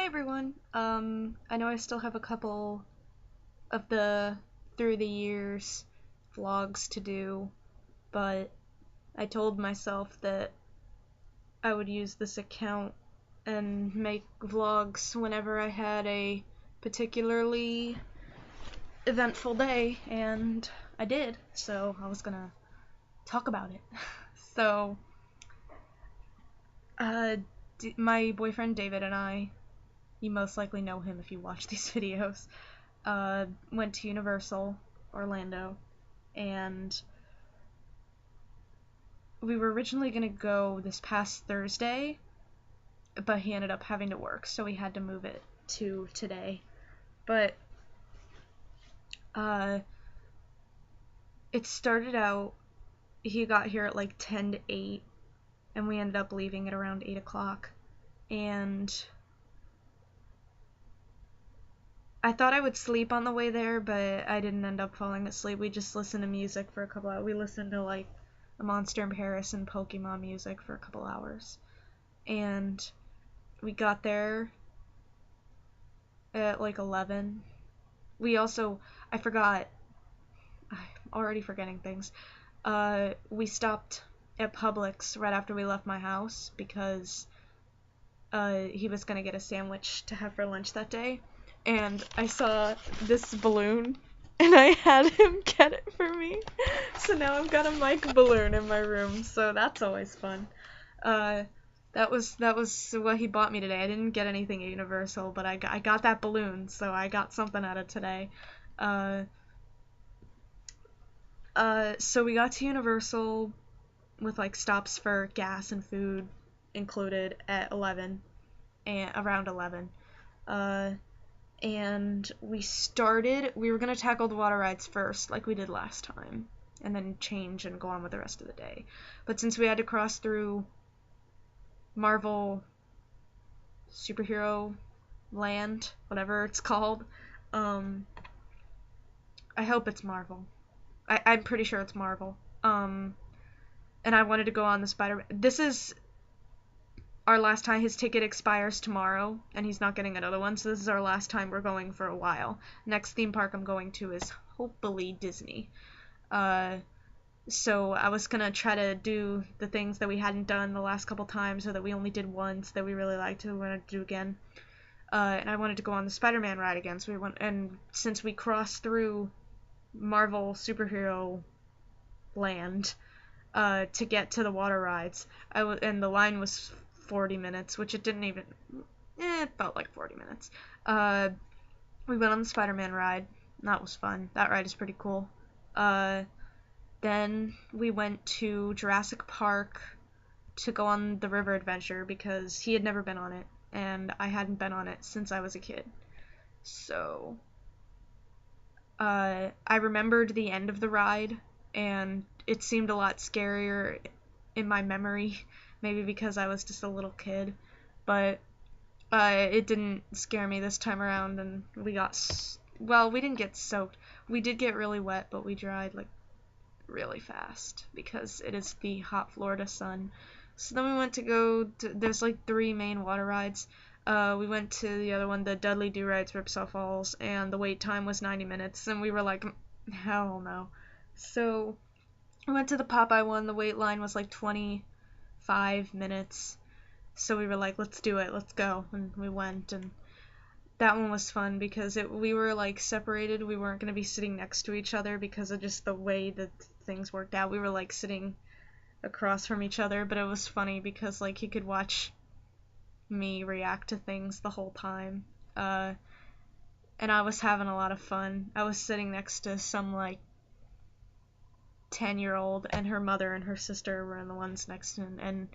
everyone. I know I still have a couple of the through the years vlogs to do, but I told myself that I would use this account and make vlogs whenever I had a particularly eventful day, and I did, so I was gonna talk about it. So, my boyfriend David and I, you most likely know him if you watch these videos, went to Universal Orlando, and we were originally going to go this past Thursday, but he ended up having to work, so we had to move it to today. But it started out, he got here at like 10 to 8, and we ended up leaving at around 8 o'clock, and I thought I would sleep on the way there, but I didn't end up falling asleep. We just listened to music for a couple hours. We listened to like a Monster in Paris and Pokemon music for a couple hours. And we got there at like 11. I forgot, I'm already forgetting things. We stopped at Publix right after we left my house because he was gonna get a sandwich to have for lunch that day. And I saw this balloon, and I had him get it for me. So now I've got a mic balloon in my room, so that's always fun. That was what he bought me today. I didn't get anything at Universal, but I got that balloon, so I got something out of today. So we got to Universal with like stops for gas and food included at 11, and around 11. And we were going to tackle the water rides first, like we did last time, and then change and go on with the rest of the day. But since we had to cross through Marvel superhero land, whatever it's called, I hope it's Marvel. I'm pretty sure it's Marvel. And I wanted to go on the Spider-Man. This is our last time. His ticket expires tomorrow, and he's not getting another one, so this is our last time we're going for a while. Next theme park I'm going to is hopefully Disney. So I was gonna try to do the things that we hadn't done the last couple times, or that we only did once that we really liked to want to do again. And I wanted to go on the Spider-Man ride again, so we went, and since we crossed through Marvel superhero land to get to the water rides, and the line was 40 minutes, which it didn't even, it felt like 40 minutes. We went on the Spider-Man ride, and that was fun. That ride is pretty cool. Then we went to Jurassic Park to go on the river adventure because he had never been on it, and I hadn't been on it since I was a kid. So, I remembered the end of the ride, and it seemed a lot scarier in my memory, maybe because I was just a little kid, but it didn't scare me this time around, and we didn't get soaked. We did get really wet, but we dried like really fast because it is the hot Florida sun. So then we went there's like 3 main water rides. We went to the other one, the Dudley Do-Rides Ripsaw Falls, and the wait time was 90 minutes, and we were like, hell no. So we went to the Popeye one, the wait line was like 25 minutes, so we were like, let's do it, let's go, and we went, and that one was fun because we were like separated. We weren't going to be sitting next to each other because of just the way that things worked out. We were like sitting across from each other, but it was funny because like he could watch me react to things the whole time, and I was having a lot of fun. I was sitting next to some like 10-year-old, and her mother and her sister were the ones next to him, and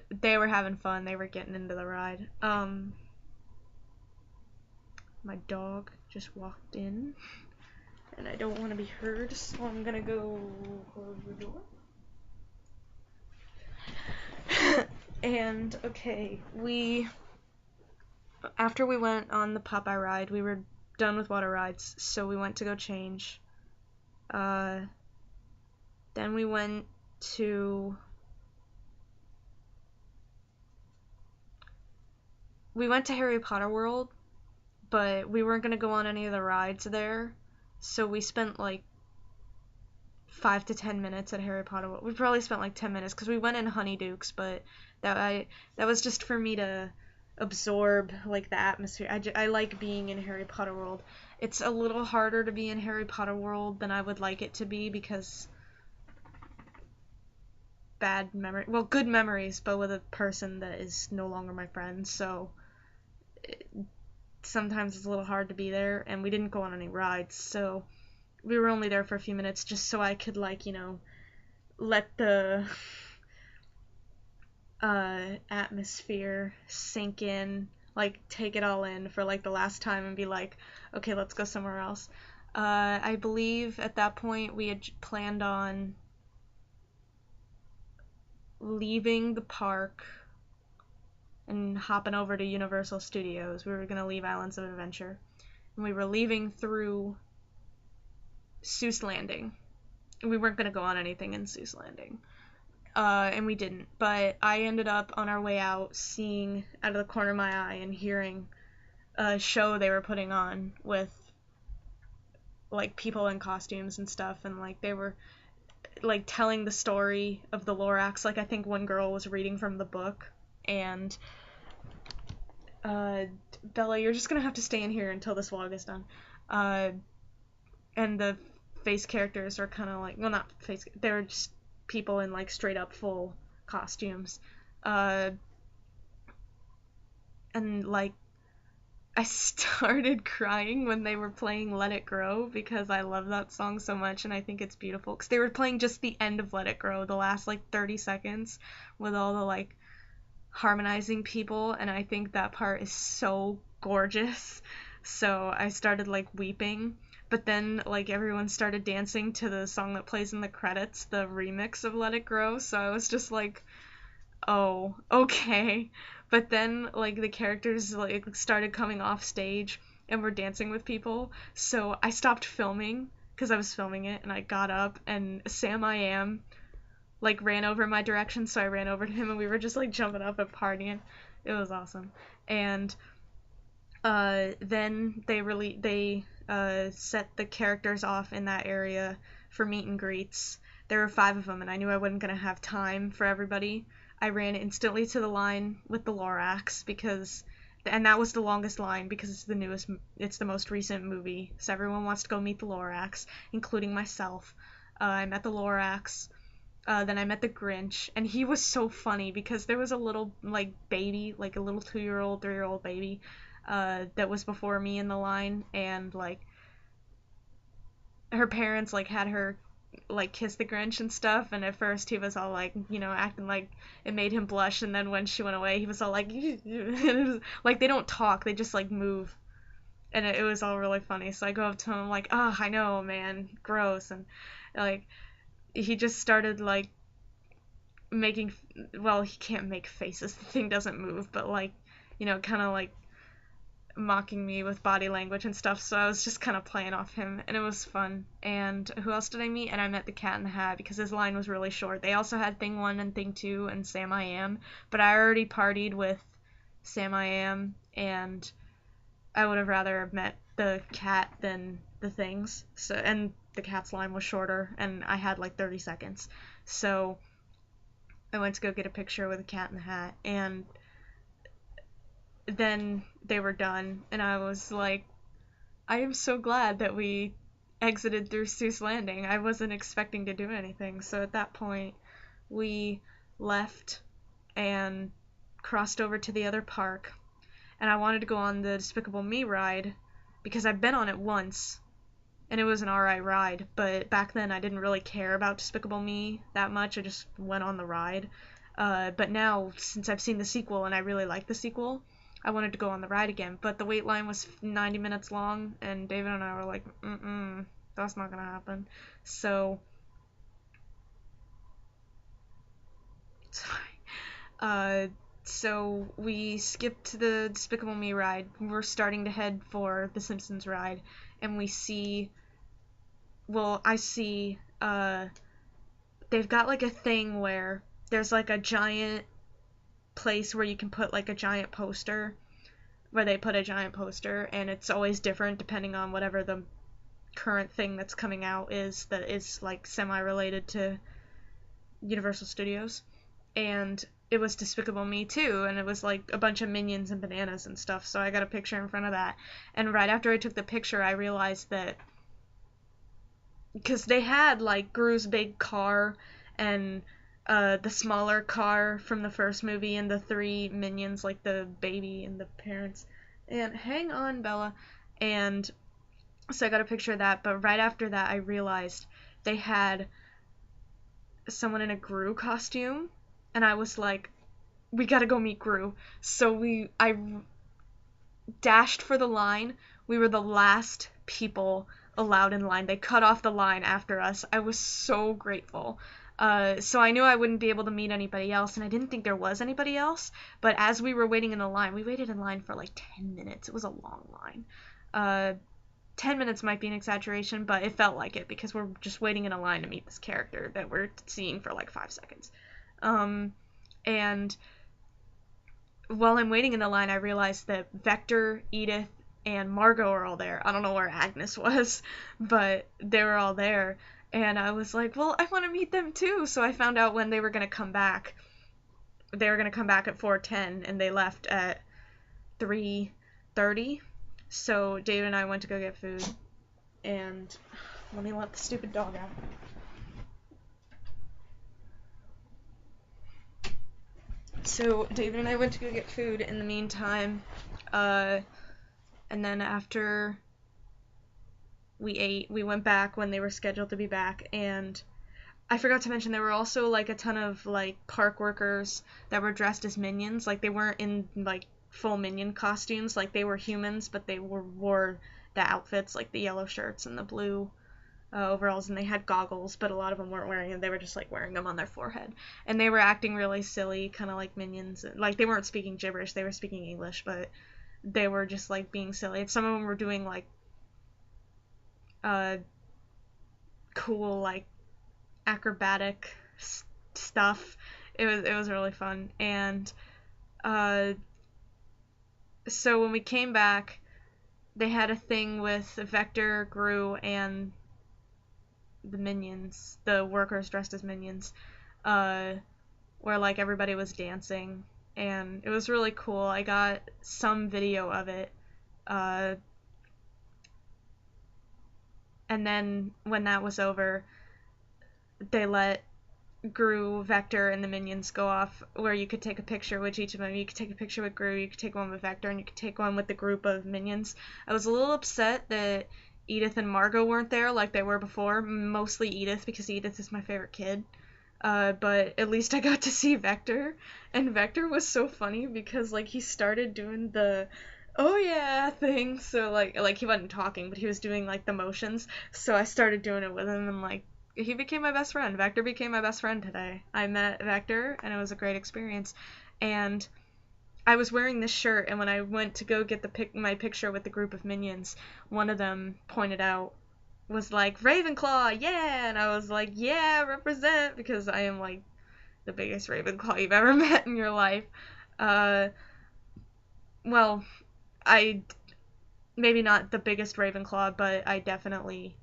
they were having fun. They were getting into the ride. My dog just walked in, and I don't want to be heard, so I'm gonna go close the door. And, okay, after we went on the Popeye ride, we were done with water rides, so we went to go change. Then we went to we went to Harry Potter World, but we weren't gonna go on any of the rides there, so we spent like 5 to 10 minutes at Harry Potter World. We probably spent like 10 minutes because we went in Honeydukes, but that was just for me to absorb like the atmosphere. I like being in Harry Potter World. It's a little harder to be in Harry Potter World than I would like it to be because good memories, but with a person that is no longer my friend. So sometimes it's a little hard to be there, and we didn't go on any rides, so we were only there for a few minutes just so I could like let the atmosphere sink in, like take it all in for like the last time and be like, okay, let's go somewhere else. I believe at that point we had planned on leaving the park and hopping over to Universal Studios. We were going to leave Islands of Adventure. And we were leaving through Seuss Landing. We weren't going to go on anything in Seuss Landing. And we didn't. But I ended up on our way out seeing out of the corner of my eye and hearing a show they were putting on with like people in costumes and stuff, and like they were like telling the story of the Lorax. Like I think one girl was reading from the book, and Bella, you're just gonna have to stay in here until this vlog is done. And the face characters are kind of like, well, not face, they're just people in like straight up full costumes. And like I started crying when they were playing Let It Grow because I love that song so much and I think it's beautiful. Because they were playing just the end of Let It Grow, the last like 30 seconds with all the like harmonizing people, and I think that part is so gorgeous. So I started like weeping. But then like everyone started dancing to the song that plays in the credits, the remix of Let It Grow. So I was just like, oh, okay. But then like the characters like started coming off stage and were dancing with people. So I stopped filming because I was filming it, and I got up and Sam I Am like ran over my direction, so I ran over to him and we were just like jumping up and partying. It was awesome. And then they set the characters off in that area for meet and greets. There were 5 of them, and I knew I wasn't gonna have time for everybody. I ran instantly to the line with the Lorax and that was the longest line because it's the most recent movie, so everyone wants to go meet the Lorax, including myself. I met the Lorax. Then I met the Grinch, and he was so funny because there was a little like baby, like a little 2-year-old, 3-year-old baby, that was before me in the line, and like her parents like had her like kiss the Grinch and stuff, and at first he was all like, acting like it made him blush, and then when she went away, he was all like, it was, like they don't talk, they just like move, and it was all really funny. So I go up to him, I'm like, oh, I know, man, gross, and like he just started like making, well, he can't make faces, the thing doesn't move, but like, kind of like mocking me with body language and stuff, so I was just kind of playing off him, and it was fun. And who else did I meet? And I met the Cat in the Hat because his line was really short. They also had Thing 1 and Thing 2 and Sam I Am, but I already partied with Sam I Am, and I would have rather met the cat than the things. So, and the cat's line was shorter, and I had like 30 seconds. So I went to go get a picture with the Cat in the Hat, and then they were done, and I was like, I am so glad that we exited through Seuss Landing. I wasn't expecting to do anything, so at that point, we left and crossed over to the other park, and I wanted to go on the Despicable Me ride because I've been on it once, and it was an alright ride, but back then I didn't really care about Despicable Me that much. I just went on the ride. But now, since I've seen the sequel and I really like the sequel, I wanted to go on the ride again, but the wait line was 90 minutes long, and David and I were like, that's not gonna happen. So, sorry. So we skipped the Despicable Me ride. We're starting to head for the Simpsons ride, and I see, they've got like a thing where there's like a giant place where you can put like a giant poster where they put a giant poster, and it's always different depending on whatever the current thing that's coming out is that is like semi-related to Universal Studios. And it was Despicable Me too, and it was like a bunch of minions and bananas and stuff, so I got a picture in front of that. And right after I took the picture, I realized that because they had like Gru's big car and the smaller car from the first movie and the three minions, like the baby and the parents. And hang on, Bella. And so I got a picture of that, but right after that I realized they had someone in a Gru costume, and I was like, we gotta go meet Gru. So I dashed for the line. We were the last people allowed in line. They cut off the line after us. I was so grateful. So I knew I wouldn't be able to meet anybody else, and I didn't think there was anybody else. But as we were waiting in the line, we waited in line for like 10 minutes. It was a long line. 10 minutes might be an exaggeration, but it felt like it because we're just waiting in a line to meet this character that we're seeing for like 5 seconds. And while I'm waiting in the line, I realized that Vector, Edith, and Margot are all there. I don't know where Agnes was, but they were all there. And I was like, well, I want to meet them too. So I found out when they were going to come back. They were going to come back at 4:10, and they left at 3:30. So David and I went to go get food. And let me let the stupid dog out. So David and I went to go get food in the meantime, and then after we ate, we went back when they were scheduled to be back, and I forgot to mention there were also like a ton of like park workers that were dressed as minions. Like they weren't in like full minion costumes, like they were humans, but they wore the outfits, like the yellow shirts and the blue overalls, and they had goggles, but a lot of them weren't wearing them. They were just like wearing them on their forehead, and they were acting really silly, kind of like minions. Like they weren't speaking gibberish, they were speaking English, but they were just like being silly. Some of them were doing like cool like acrobatic stuff. It was really fun. And so when we came back, they had a thing with Vector, Gru, and the minions, the workers dressed as minions, where like everybody was dancing, and it was really cool. I got some video of it, and then when that was over, they let Gru, Vector, and the minions go off where you could take a picture with each of them. You could take a picture with Gru, you could take one with Vector, and you could take one with the group of minions. I was a little upset that Edith and Margot weren't there like they were before, mostly Edith because Edith is my favorite kid. But at least I got to see Vector, and Vector was so funny because like he started doing the oh yeah thing, so like he wasn't talking, but he was doing like the motions, so I started doing it with him, and like he became my best friend. Vector became my best friend today. I met Vector, and it was a great experience. And I was wearing this shirt, and when I went to go get my picture with the group of minions, one of them pointed out, was like, Ravenclaw, yeah! And I was like, yeah, represent, because I am, like, the biggest Ravenclaw you've ever met in your life. Well, maybe not the biggest Ravenclaw, but I definitely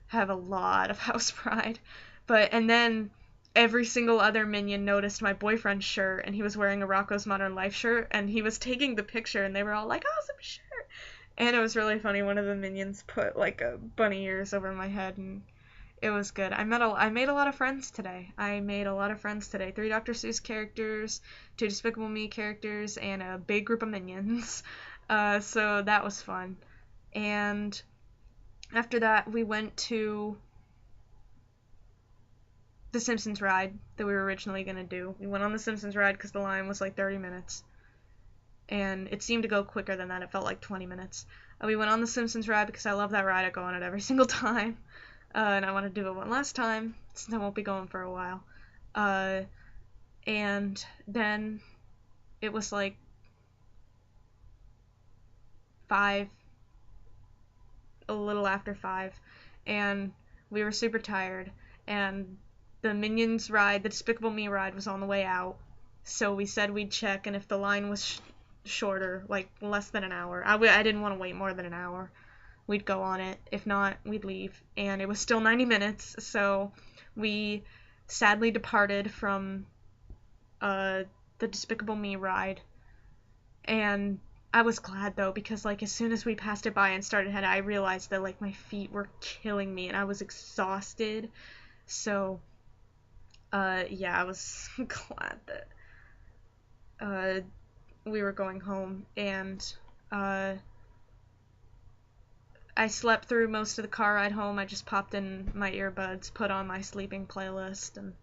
have a lot of house pride. And then every single other minion noticed my boyfriend's shirt, and he was wearing a Rocco's Modern Life shirt, and he was taking the picture, and they were all like, awesome shirt! And it was really funny. One of the minions put like a bunny ears over my head, and it was good. I made a lot of friends today. 3 Dr. Seuss characters, 2 Despicable Me characters, and a big group of minions. So that was fun. And after that, we went to the Simpsons ride that we were originally going to do. We went on the Simpsons ride because the line was like 30 minutes. And it seemed to go quicker than that. It felt like 20 minutes. We went on the Simpsons ride because I love that ride. I go on it every single time. And I want to do it one last time since I won't be going for a while. And then it was like 5, a little after 5, and we were super tired, and the Minions ride, the Despicable Me ride, was on the way out, so we said we'd check, and if the line was shorter, like less than an hour. I didn't want to wait more than an hour. We'd go on it. If not, we'd leave. And it was still 90 minutes, so we sadly departed from uh, the Despicable Me ride. And I was glad though, because like as soon as we passed it by and started heading, I realized that like my feet were killing me and I was exhausted. So yeah, I was glad that uh, we were going home, and uh, I slept through most of the car ride home. I just popped in my earbuds, put on my sleeping playlist, and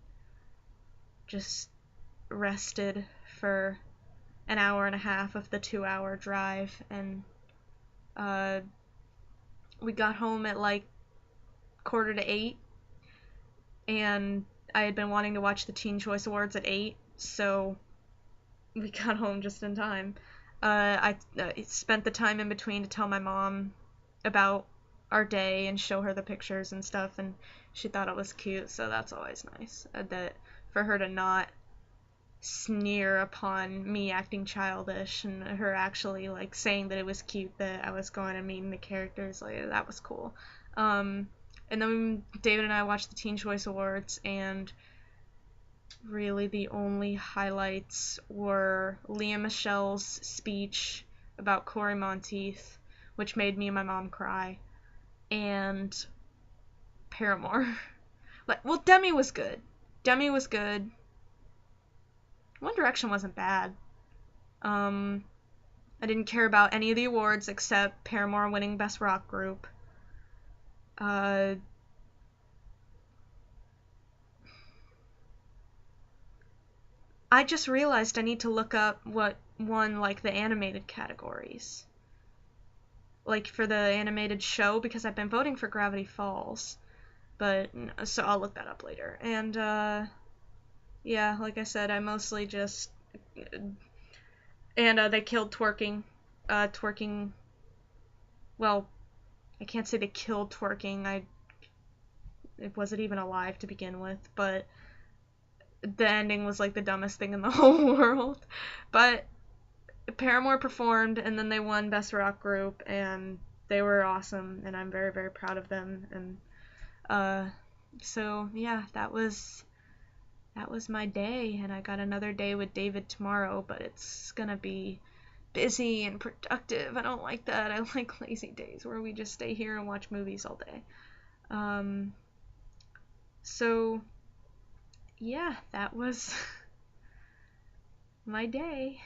just rested for an hour and a half of the 2 hour drive. And uh, we got home at like 7:45, and I had been wanting to watch the Teen Choice Awards at 8, so we got home just in time. I spent the time in between to tell my mom about our day and show her the pictures and stuff, and she thought it was cute, so that's always nice. That for her to not sneer upon me acting childish and her actually like saying that it was cute that I was going and meeting the characters, like that was cool. Um, and then David and I watched the Teen Choice Awards, and really the only highlights were Leah Michelle's speech about Cory Monteith, which made me and my mom cry, and Paramore. Like, well, Demi was good. Demi was good. One Direction wasn't bad. I didn't care about any of the awards except Paramore winning Best Rock Group. Uh, I just realized I need to look up what won like the animated categories. Like for the animated show, because I've been voting for Gravity Falls. But so I'll look that up later. And yeah, like I said, I mostly just and they killed twerking. Twerking. Well, I can't say they killed twerking. It wasn't even alive to begin with, but the ending was like the dumbest thing in the whole world. But Paramore performed, and then they won Best Rock Group, and they were awesome, and I'm very, very proud of them. And so yeah, that was my day, and I got another day with David tomorrow, but it's gonna be busy and productive. I don't like that. I like lazy days where we just stay here and watch movies all day. Um, so yeah, that was my day.